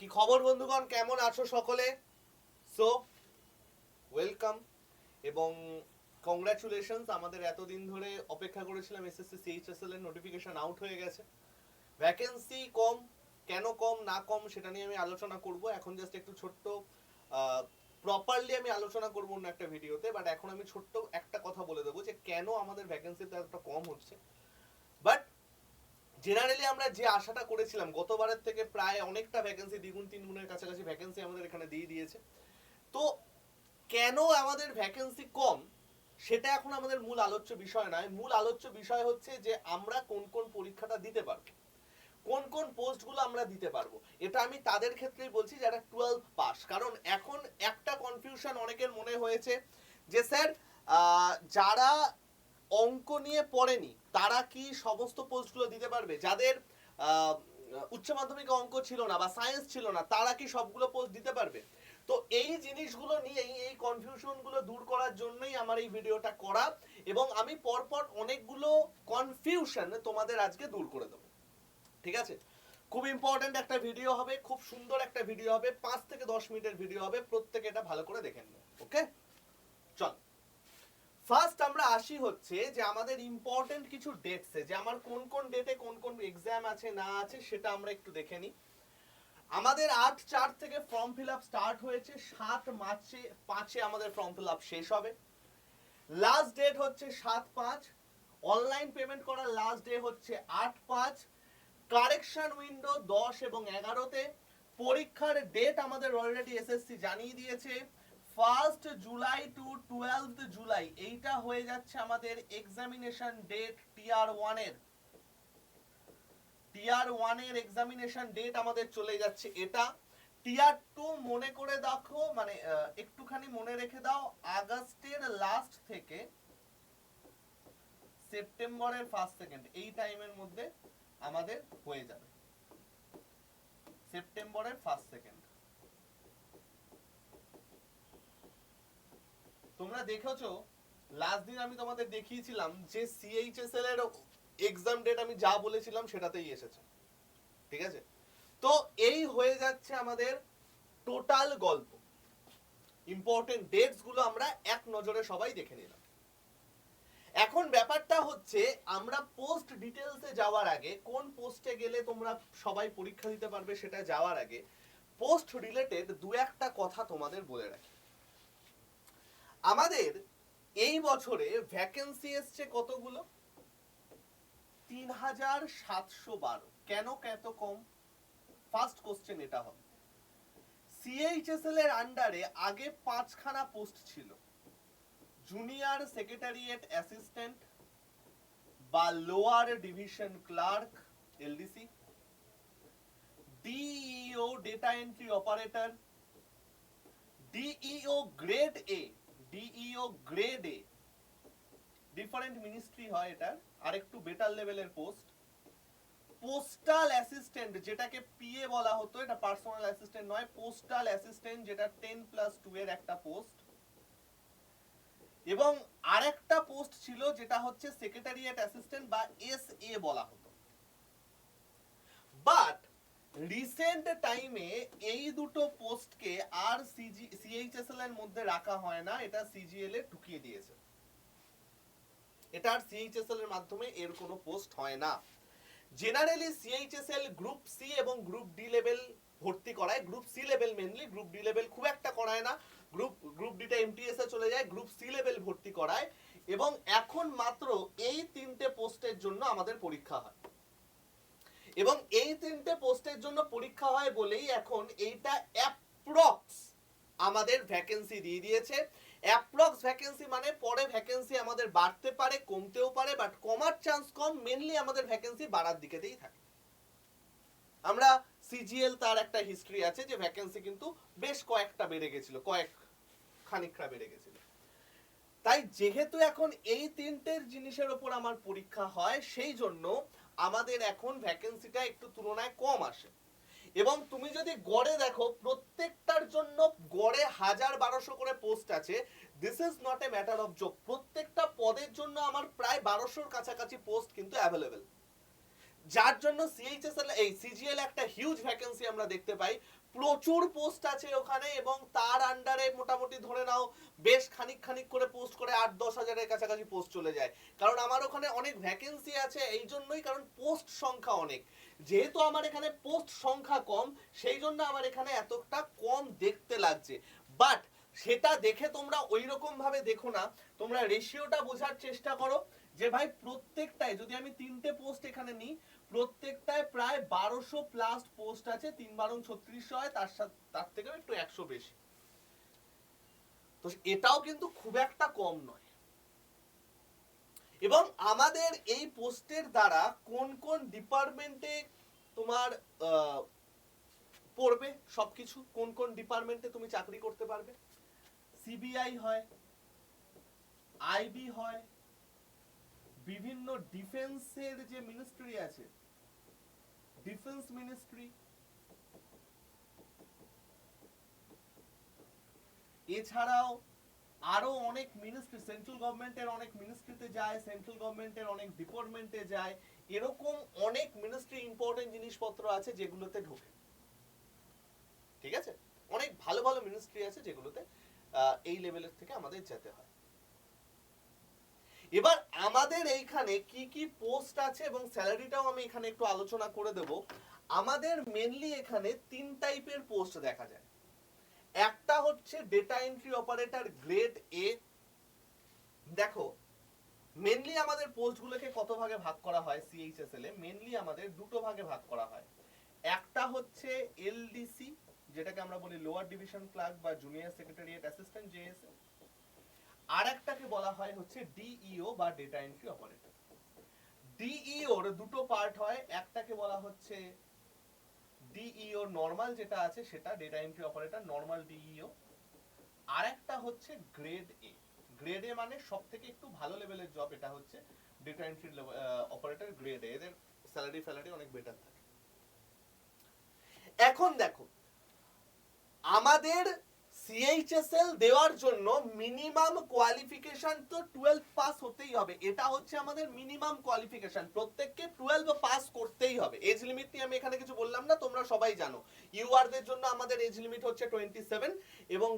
কি খবর বন্ধুগণ, কেমন আছো সকলে? সো ওয়েলকাম এবং কংগ্রাচুলেশনস। আমাদের এতদিন ধরে অপেক্ষা করেছিলাম, এসএসসি সিএইচএসএল এর নোটিফিকেশন আউট হয়ে গেছে। ভ্যাকেন্সি কম, কেন কম না কম সেটা নিয়ে আমি আলোচনা করব। এখন জাস্ট একটু ছোট্ট প্রপারলি আমি আলোচনা করবো অন্য একটা ভিডিওতে, বাট এখন আমি ছোট্ট একটা কথা বলে দেবো যে কেন আমাদের ভ্যাকেন্সিটা এতটা কম হচ্ছে। বাট জেনারেলি আমরা যে আশাটা করেছিলাম গতবারের থেকে প্রায় অনেকটা ভ্যাকেন্সি, দ্বিগুণ তিনগুণের কাছাকাছি ভ্যাকেন্সি আমাদের এখানে দিয়ে দিয়েছে। তো কেন আমাদের ভ্যাকেন্সি কম সেটা এখন আমাদের মূল আলোচ্য বিষয় নয়। মূল আলোচ্য বিষয় হচ্ছে যে আমরা কোন কোন পরীক্ষাটা দিতে পারবো, কোন কোন পোস্টগুলো আমরা দিতে পারবো। এটা আমি তাদের ক্ষেত্রেই বলছি যারা 12 পাস। কারণ এখন একটা কনফিউশন অনেকের মনে হয়েছে যে স্যার যারা অঙ্ক নিয়ে পড়েনি তারা কি সমস্ত পোস্টগুলো দিতে পারবে, যাদের উচ্চ মাধ্যমিকে অঙ্ক ছিল না বা সায়েন্স ছিল না তারা কি সবগুলো পোস্ট দিতে পারবে? তো এই জিনিসগুলো নিয়ে এই কনফিউশনগুলো দূর করার জন্যই আমার এই ভিডিওটা করা, এবং আমি পরপর অনেকগুলো কনফিউশন তোমাদের আজকে দূর করে দেবো। ঠিক আছে, খুব ইম্পর্টেন্ট একটা ভিডিও হবে, খুব সুন্দর একটা ভিডিও হবে, 5 থেকে 10 মিনিটের ভিডিও হবে, প্রত্যেকে এটা ভালো করে দেখে নেবে। ওকে, চল ফার্স্ট আমরা আসি হচ্ছে যে আমাদের ইম্পর্টেন্ট কিছু ডেটসে, যে আমার কোন কোন ডেটে কোন কোন এক্সাম আছে না আছে সেটা আমরা একটু দেখে নিই। আমাদের 8/4 থেকে ফর্ম ফিল আপ স্টার্ট হয়েছে, 7 মার্চে 5-এ আমাদের ফর্ম ফিল আপ শেষ হবে। লাস্ট ডেট হচ্ছে 7/5, অনলাইন পেমেন্ট করার লাস্ট ডে হচ্ছে 8/5, কারেকশন উইন্ডো 10 এবং 11-তে। পরীক্ষার ডেট আমাদের অলরেডি এসএসসি জানিয়ে দিয়েছে, 1 জুলাই টু 12 জুলাই। এইটা হয়ে যাচ্ছে আমাদের এক্সামিনেশন ডেট টিআর 1 এর। টিআর 1 এর এক্সামিনেশন ডেট আমাদের চলে যাচ্ছে এটা। টিআর 2 মনে করে দেখো, মানে একটুখানি মনে রেখে দাও, আগস্টের লাস্ট থেকে সেপ্টেম্বরের ফার্স্ট সেকেন্ড এই টাইমের মধ্যে আমাদের হয়ে যাবে, সেপ্টেম্বরের ফার্স্ট সেকেন্ড। তোমরা দেখেছো লাস্ট দিন আমি তোমাদের দেখিয়েছিলাম যে সিএইচএসএল এর এক্সাম ডেট আমি যা বলেছিলাম সেটাতেই এসেছে। ঠিক আছে, তো এই হয়ে যাচ্ছে আমাদের টোটাল গল্প। ইম্পর্টেন্ট ডেটস গুলো আমরা এক নজরে সবাই দেখে নিলাম। এখন ব্যাপারটা হচ্ছে আমরা পোস্ট ডিটেলসে যাওয়ার আগে, কোন পোস্টে গেলে তোমরা সবাই পরীক্ষা দিতে পারবে সেটা যাওয়ার আগে পোস্ট রিলেটেড দু একটা কথা তোমাদের বলে রাখি। আমাদের এই বছরে ভ্যাকেন্সি এসছে কতগুলো? 3712। কেন এত কম? ফার্স্ট কোশ্চেন এটা হবে। সিএইচএসএল এর আন্ডারে আগে 5খানা পোস্ট ছিল, জুনিয়র সেক্রেটারিয়েট অ্যাসিস্ট্যান্ট বা lower division clerk LDC, DEO data entry operator, DEO grade A, DEO grade A different ministry হয়, এটার আরেকটু বেটার লেভেলের পোস্ট। পোস্টাল অ্যাসিস্ট্যান্ট, যেটাকে পিএ বলা হতো, এটা পার্সোনাল অ্যাসিস্ট্যান্ট নয়, পোস্টাল অ্যাসিস্ট্যান্ট, যেটা 10+2 এর একটা পোস্ট। এবং আরেকটা পোস্ট ছিল যেটা হচ্ছে সেক্রেটারিয়েট অ্যাসিস্ট্যান্ট বা এসএ বলা হতো। বাট রিসেন্ট টাইমে এই দুটো পোস্টকে আর সিএইচএসএল এর মধ্যে রাখা হয় না, এটা সিজিএল এ ঢুকিয়ে দিয়েছে। এটা আর সিএইচএসএল এর মাধ্যমে এর কোনো পোস্ট হয় না। জেনারেলি সিএইচএসএল গ্রুপ সি এবং গ্রুপ ডি লেভেল ভর্তি করায়, group C level mainly, group D level খুব একটা করায় না। গ্রুপ ডিটা এমটিএস এ চলে যায়, গ্রুপ সি লেভেল ভর্তি করায়। এবং এখন মাত্র এই 3টে পোস্টের জন্য আমাদের পরীক্ষা হয়, এবং এই 3টে পোস্টের জন্য পরীক্ষা হয় বলেই এখন এইটা অ্যাপ্রক্স আমাদের ভ্যাকেন্সি দিয়ে দিয়েছে। অ্যাপ্রক্স ভ্যাকেন্সি মানে পরে ভ্যাকেন্সি আমাদের বাড়তে পারে, কমতেও পারে, বাট কমার চান্স কম। মেনলি আমাদের ভ্যাকেন্সি বাড়ার দিকেতেই থাকে। আমরা সিজিএল তার একটা হিস্ট্রি আছে যে ভ্যাকেন্সি কিন্তু বেশ কয়েকটা বেড়ে গেছিল, খানিকটা বেড়ে গেছিল। তাই যেহেতু এখন এই 3টের জিনিসের উপর আমার পরীক্ষা হয়, সেই জন্য আমাদের এখন ভ্যাকেন্সিটা একটু তুলনায় কম আসে। এবং তুমি যদি গড়ে দেখো প্রত্যেকটার জন্য গড়ে 1000-1200 করে পোস্ট আছে। This is not a matter of joke. প্রত্যেকটা পদের জন্য আমার প্রায় 1200-র কাছাকাছি পোস্ট কিন্তু অ্যাভেলেবেল, যার জন্য সিএইচএসএল এই সিজিএল একটা হিউজ ভ্যাকেন্সি আমরা দেখতে পাই। প্রচুর পোস্ট আছে ওখানে, এবং তার আন্ডারে মোটামুটি ধরে নাও বেশ খানিক খানিক করে পোস্ট করে 8-10 হাজারের কাছাকাছি পোস্ট চলে যায়। কারণ আমার ওখানে অনেক ভ্যাকেন্সি আছে এই জন্যই, কারণ পোস্ট সংখ্যা অনেক। যেহেতু আমার এখানে পোস্ট সংখ্যা কম, সেই জন্য আমার এখানে এতটা কম দেখতে লাগছে। বাট সেটা দেখে তোমরা ওই রকম ভাবে দেখো না, তোমরা রেশিওটা বোঝার চেষ্টা করো যে ভাই প্রত্যেকটায়, যদি আমি 3টে পোস্ট এখানে নিই, প্রত্যেকটায় প্রায় 1200 প্লাস পোস্ট আছে, 3×12 3600 হয়, তার থেকে একটু 100 বেশি। তো এটাও কিন্তু খুব একটা কম নয়। এবং আমাদের এই পোস্টের দ্বারা কোন কোন ডিপার্টমেন্টে তোমার পড়বে সবকিছু, কোন কোন ডিপার্টমেন্টে তুমি চাকরি করতে পারবে। সিবিআই হয়, আইবি হয়, বিভিন্ন ডিফেন্সের যে মিনিস্ট্রি আছে, ডিফেন্স মিনিস্ট্রি, এছাড়াও আরো অনেক মিনিস্ট্রি, সেন্ট্রাল গভর্নমেন্টের অনেক মিনিস্ট্রিতে যায়, সেন্ট্রাল গভর্নমেন্টের অনেক ডিপার্টমেন্টে যায়, এরকম অনেক মিনিস্ট্রি ইম্পর্টেন্ট জিনিসপত্র আছে যেগুলোতে ঢোকে। ঠিক আছে, অনেক ভালো ভালো মিনিস্ট্রি আছে যেগুলোতে এই লেভেলের থেকে আমাদের যেতে হয়। এবার আমাদের এইখানে কি কি পোস্ট আছে এবং স্যালারিটাও আমি এখানে একটু আলোচনা করে দেব। আমাদের মেনলি এখানে 3 টাইপের পোস্ট দেখা যায়। একটা হচ্ছে data entry operator grade A. দেখো মেনলি আমাদের পোস্টগুলোকে কত ভাগে ভাগ করা হয় সিএইচএসএল এ, মেনলি আমাদের দুটো ভাগে ভাগ করা হয়। একটা হচ্ছে এলডিসি, যেটাকে আমরা বলি লোয়ার ডিভিশন ক্লার্ক বা জুনিয়র সেক্রেটারিয়েট অ্যাসিস্ট্যান্ট জেএসএ। আর একটাকে বলা হয় হচ্ছে ডিইও বা ডেটা এন্ট্রি অপারেটর। ডিইওর দুটো পার্ট হয়, একটাকে বলা হচ্ছে ডিইও নরমাল, যেটা আছে সেটা data entry operator normal DEO. আর একটা হচ্ছে গ্রেড এ। গ্রেড এ মানে সব থেকে একটু ভালো লেভেলের জব, এটা হচ্ছে data entry operator grade A, এদের স্যালারি অনেক বেটার থাকে। এখন দেখো আমাদের সিএইচএসএল দেওয়ার জন্য মিনিমাম কোয়ালিফিকেশন তো 12 পাস হতেই হবে, এটা হচ্ছে আমাদের মিনিমাম কোয়ালিফিকেশন, প্রত্যেককে 12 পাস করতেই হবে। এজ লিমিট নিয়ে আমি এখানে কিছু বললাম না, তোমরা সবাই জানো। ইউআর দের জন্য আমাদের এজ লিমিট হচ্ছে 27, এবং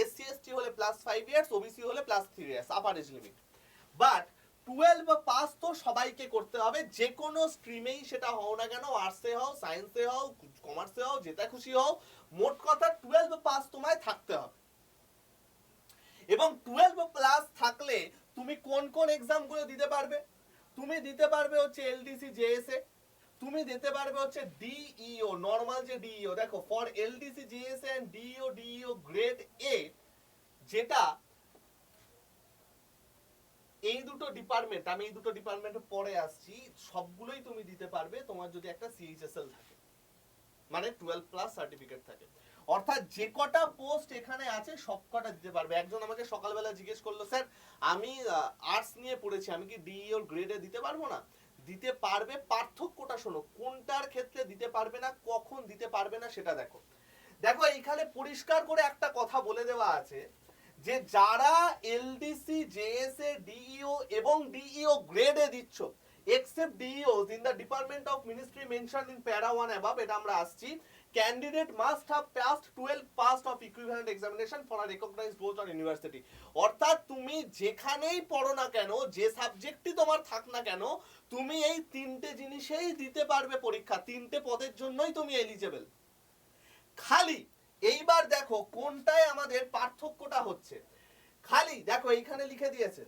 এসসি এসটি হলে +5 ইয়ার্স, ওবিসি হলে +3 years upper age limit. But 12 pass তো সবাইকে করতে হবে, যে কোনো স্ট্রিমেই সেটা হও না কেন, আর্টসে হও, সায়েন্সে হও, কমার্সে হও, যেটা খুশি হও, মোট কথা 12 পাস তোমায় থাকতে হবে। এবং 12 প্লাস থাকলে তুমি কোন কোন এক্সাম গুলো দিতে পারবে? তুমি দিতে পারবে হচ্ছে এলডিসি জেএসএ, তুমি দিতে পারবে হচ্ছে ডিইও নরমাল যে ডিইও। দেখো for LDC JSA and DEO grade A, যেটা এই দুটো ডিপার্টমেন্ট, আমি এই দুটো ডিপার্টমেন্টে পরে আসছি, সবগুলোই তুমি দিতে পারবে তোমার যদি একটা সিএইচএসএল থাকে, মানে 12 প্লাস সার্টিফিকেট থাকে। অর্থাৎ যে কটা পোস্ট এখানে আছে সব কটা দিতে পারবে। একজন আমাকে সকালবেলা জিজ্ঞেস করলো, স্যার আমি আর্টস নিয়ে পড়েছি, আমি কি ডিইও গ্রেডে দিতে পারবো না? দিতে পারবে, পার্থক্যটা শোনো, কোনটার ক্ষেত্রে দিতে পারবে না, কখন দিতে পারবে না সেটা দেখো। দেখো এইখানে পরিষ্কার করে একটা কথা বলে দেওয়া আছে যে যারা এলডিসি জেএসএ ডিইও এবং ডিইও গ্রেডে দিচ্ছ, except DEOs in the Department of Ministry mentioned in para 1 above, এটা আমরা আসছি, candidate must have passed 12 passed of equivalent examination for a recognized post or university। অর্থাৎ তুমি যেখানেই পড়ো না কেন, যে সাবজেক্টই তোমার থাক না কেন, তুমি এই তিনটে জিনিসেই দিতে পারবে পরীক্ষা, তিনটে পদের জন্যই তুমি এলিজেবল। খালি এইবার দেখো কোনটায় আমাদের পার্থক্যটা হচ্ছে। খালি দেখো এইখানে লিখে দিয়েছে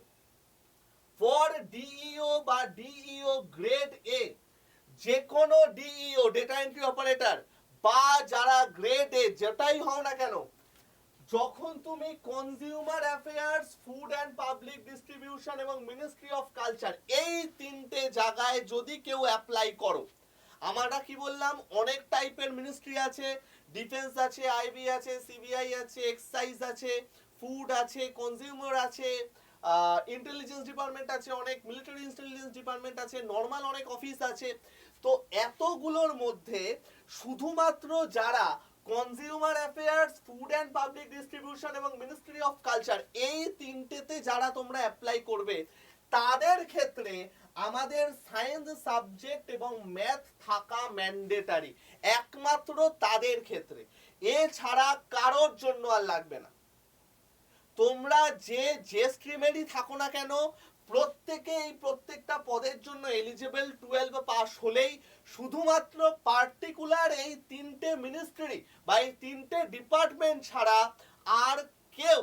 ফর ডিইও বা ডিইও গ্রেড এ, যে কোনো ডিইও ডেটা এন্ট্রি অপারেটর বা যারা গ্রেড এ যেটাই হও না কেন, যখন তুমি consumer affairs, food and public distribution এবং মিনিস্ট্রি অফ কালচার, এই তিনটে জায়গায় যদি কেউ অ্যাপ্লাই করো, আমরা কি বললাম অনেক টাইপের মিনিস্ট্রি আছে, ডিফেন্স আছে, আইবি আছে, সিবিআই আছে, এক্সাইজ আছে, ফুড আছে, কনজিউমার আছে, ইন্টেলিজেন্স ডিপার্টমেন্ট আছে, অনেক মিলিটারি ইন্টেলিজেন্স ডিপার্টমেন্ট আছে, নর্মাল অনেক অফিস আছে। তো এতগুলোর মধ্যে শুধুমাত্র যারা consumer affairs, food and public distribution এবং মিনিস্ট্রি অফ কালচার, এই তিনটেতে যারা তোমরা অ্যাপ্লাই করবে, তাদের ক্ষেত্রে আমাদের সায়েন্স সাবজেক্ট এবং ম্যাথ থাকা ম্যান্ডেটারি, একমাত্র তাদের ক্ষেত্রে। এছাড়া কারোর জন্য আর লাগবে না। তোমরা যে স্ট্রিমেরই থাকো না কেন, প্রত্যেকে এই প্রত্যেকটা পদের জন্য এলিজিবল 12 পাস হলেই শুধুমাত্র পার্টিকুলার এই তিনটে মিনিস্ট্রি বা এই তিনটে ডিপার্টমেন্ট ছাড়া আর কেউ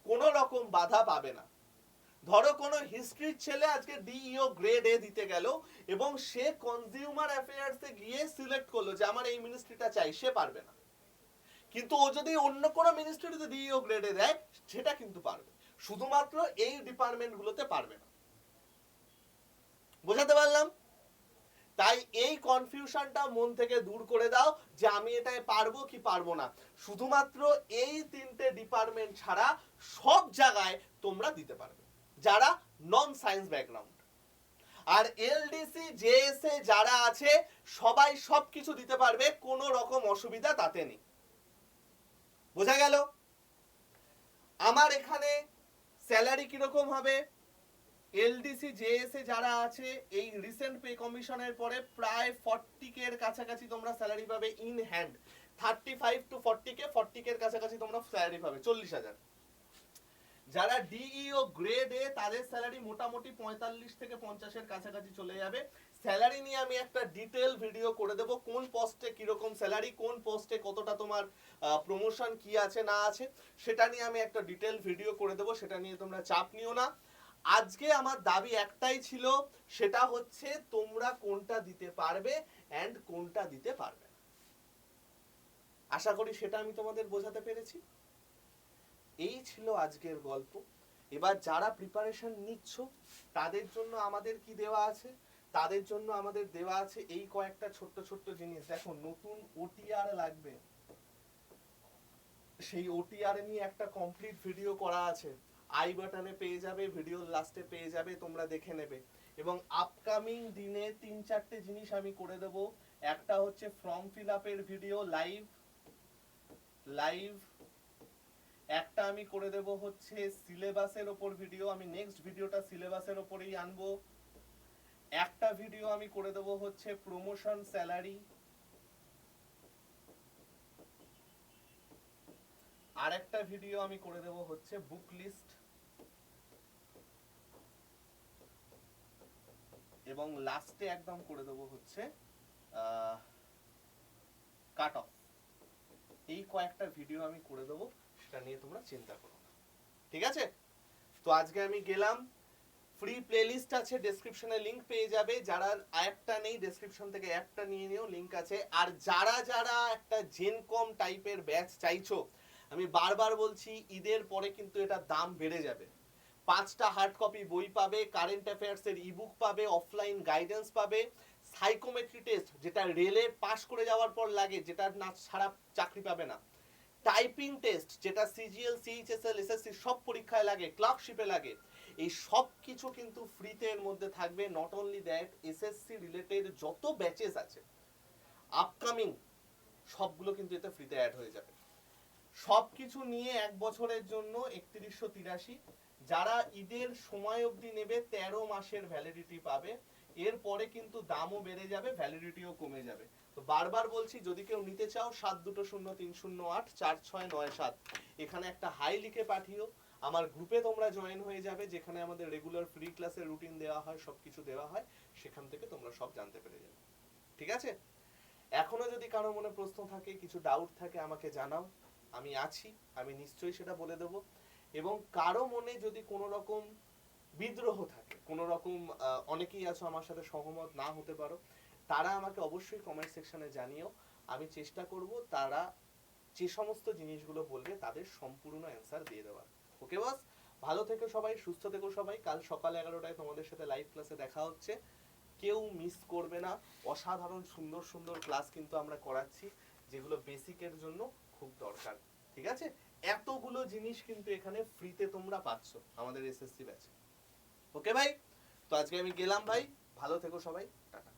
কোনো রকম বাধা পাবে না। ধরো কোনো হিস্ট্রির ছেলে আজকে ডিইও গ্রেড এ দিতে গেল এবং সে কনজিউমার অ্যাফেয়ার্সে গিয়ে সিলেক্ট করলো যে আমার এই মিনিস্ট্রিটা চাই, সে পারবে না। কিন্তু ও যদি অন্য কোনো মিনিস্ট্রিতে ডিইও গ্রেডে দেয় সেটা কিন্তু পারবে, শুধুমাত্র এই ডিপার্টমেন্টগুলোতে পারবে না। বোঝাতে পারলাম? তাই এই কনফিউশনটা মন থেকে দূর করে দাও যে আমি এটাই পারবো কি পারবো না। শুধুমাত্র এই তিনটে ডিপার্টমেন্ট ছাড়া সব জায়গায় তোমরা দিতে পারবে যারা নন সায়েন্স ব্যাকগ্রাউন্ড। আর এলডিসি জেএসএ যারা আছে সবাই সবকিছু দিতে পারবে, কোনো রকম অসুবিধা তাতে নেই। বোঝা গেল? আমার এখানে স্যালারি কিরকম হবে, এলডিসি জেএসএ যারা আছে এই রিসেন্ট পে কমিশনের পরে প্রায় 40K এর কাছাকাছি তোমরা স্যালারি পাবে in hand. 35 to 40K, 40K এর কাছাকাছি তোমরা স্যালারি পাবে, 40,000। যারা ডিইও গ্রেড এ তাদের স্যালারি মোটামুটি 45 থেকে 50 এর কাছাকাছি চলে যাবে। স্যালারি নিয়ে আমি একটা ডিটেল ভিডিও করে দেব, কোন পোস্টে কিরকম স্যালারি, কোন পোস্টে কতটা তোমার প্রমোশন কি আছে না আছে, সেটা নিয়ে আমি একটা ডিটেল ভিডিও করে দেব, সেটা নিয়ে তোমরা চাপ নিও না। আজকে আমার দাবি একটাই ছিল, সেটা হচ্ছে তোমরা কোনটা দিতে পারবে এন্ড কোনটা দিতে পারবে। আশা করি সেটা আমি তোমাদের বোঝাতে পেরেছি। এই ছিল আজকের গল্প। এবার যারা প্রিপারেশন নিচ্ছ তাদের জন্য আমাদের কি দেওয়া আছে, তাদের জন্য আমাদের দেওয়া আছে এই কয়েকটা ছোট্ট ছোট্ট জিনিস। দেখো, নতুন ওটিআর লাগবে, সেই ওটিআর নিয়ে একটা কমপ্লিট ভিডিও করা আছে, আই বাটনে পেয়ে যাবে, ভিডিওর লাস্টে পেয়ে যাবে, তোমরা দেখে নেবে। এবং আপকামিং দিনে 3-4টে জিনিস আমি করে দেব। একটা হচ্ছে ফর্ম ফিল আপের ভিডিও লাইভ, একটা আমি করে দেব হচ্ছে সিলেবাসের ওপর ভিডিও, আমি নেক্সট ভিডিওটা সিলেবাসের ওপরেই আনবো। একটা ভিডিও আমি করে দেব হচ্ছে প্রমোশন স্যালারি, আর একটা ভিডিও আমি করে দেব হচ্ছে বুক লিস্ট, এবং লাস্টে একদম করে দেব হচ্ছে কাট অফ। এই কয়েকটা ভিডিও আমি করে দেব, সেটা নিয়ে তোমরা চিন্তা করো না, ঠিক আছে? তো আজকে আমি গেলাম। ফ্রি প্লেলিস্ট আছে, ডেসক্রিপশনে লিংক পেয়ে যাবে, যারা একটা নেই ডেসক্রিপশন থেকে একটা নিয়ে নিও, লিংক আছে। আর যারা যারা একটা জেনকম টাইপের ব্যাচ চাইছো, আমি বারবার বলছি ঈদের পরে কিন্তু এটা দাম বেড়ে যাবে। 5টা হার্ড কপি বই পাবে, কারেন্ট অ্যাফেয়ার্স এর ইবুক পাবে, অফলাইন গাইডেন্স পাবে, সাইকোমেট্রি টেস্ট যেটা রেলের পাস করে যাওয়ার পর লাগে, যেটা না ছাড়া চাকরি পাবে না, টাইপিং টেস্ট যেটা সিজিএল সিএইচএসএল এসএসসি সব পরীক্ষায় লাগে, ক্লার্কশিপে লাগে, এই সব কিছু কিন্তু ফ্রিতে এর মধ্যে থাকবে। Not only that, SSC related যত ব্যাচেস আছে আপকামিং সবগুলো কিন্তু এতে ফ্রিতে অ্যাড হয়ে যাবে। সবকিছু নিয়ে 1 বছরের জন্য 3183। যারা ঈদের সময় অবধি নেবে 13 মাসের ভ্যালিডিটি পাবে। এরপরে কিন্তু দামও বেড়ে যাবে, ভ্যালিডিটিও কমে যাবে। তো বারবার বলছি, যদি কেউ নিতে চাও 7203084697 এখানে একটা হাই লিখে পাঠিও। আমার গ্রুপে তোমরা জয়েন হয়ে যাবে, যেখানে আমাদের রেগুলার ফ্রি ক্লাসের রুটিন দেওয়া হয়, সবকিছু দেওয়া হয়, সেখান থেকে তোমরা সব জানতে পেরে যাবে, ঠিক আছে? এখনো যদি কারো মনে প্রশ্ন থাকে, কিছু ডাউট থাকে, আমাকে জানাও, আমি আছি, আমি নিশ্চয়ই সেটা বলে দেব। এবং কারো মনে যদি কোনো রকম বিদ্রোহ থাকে, কোনো রকম অনেকেই আছো আমার সাথে সহমত না হতে পারো, তারা আমাকে অবশ্যই কমেন্ট সেকশনে জানিও। আমি চেষ্টা করব তারা যে সমস্ত জিনিসগুলো বলবে তাদের সম্পূর্ণ অ্যান্সার দিয়ে দেওয়ার। ওকে বস, ভালো থেকো সবাই, সুস্থ থেকো সবাই। কাল সকাল 11টায় তোমাদের সাথে লাইভ ক্লাসে দেখা হচ্ছে, কেউ মিস করবে না। অসাধারণ সুন্দর সুন্দর ক্লাস কিন্তু আমরা করাচ্ছি, যেগুলো বেসিকের জন্য খুব দরকার, ঠিক আছে? এতগুলো জিনিস কিন্তু এখানে ফ্রিতে তোমরা পাচ্ছ আমাদের এসএসসি ব্যাচে। ওকে ভাই, তো আজকে আমি গেলাম ভাই, ভালো থেকো সবাই, টাটা।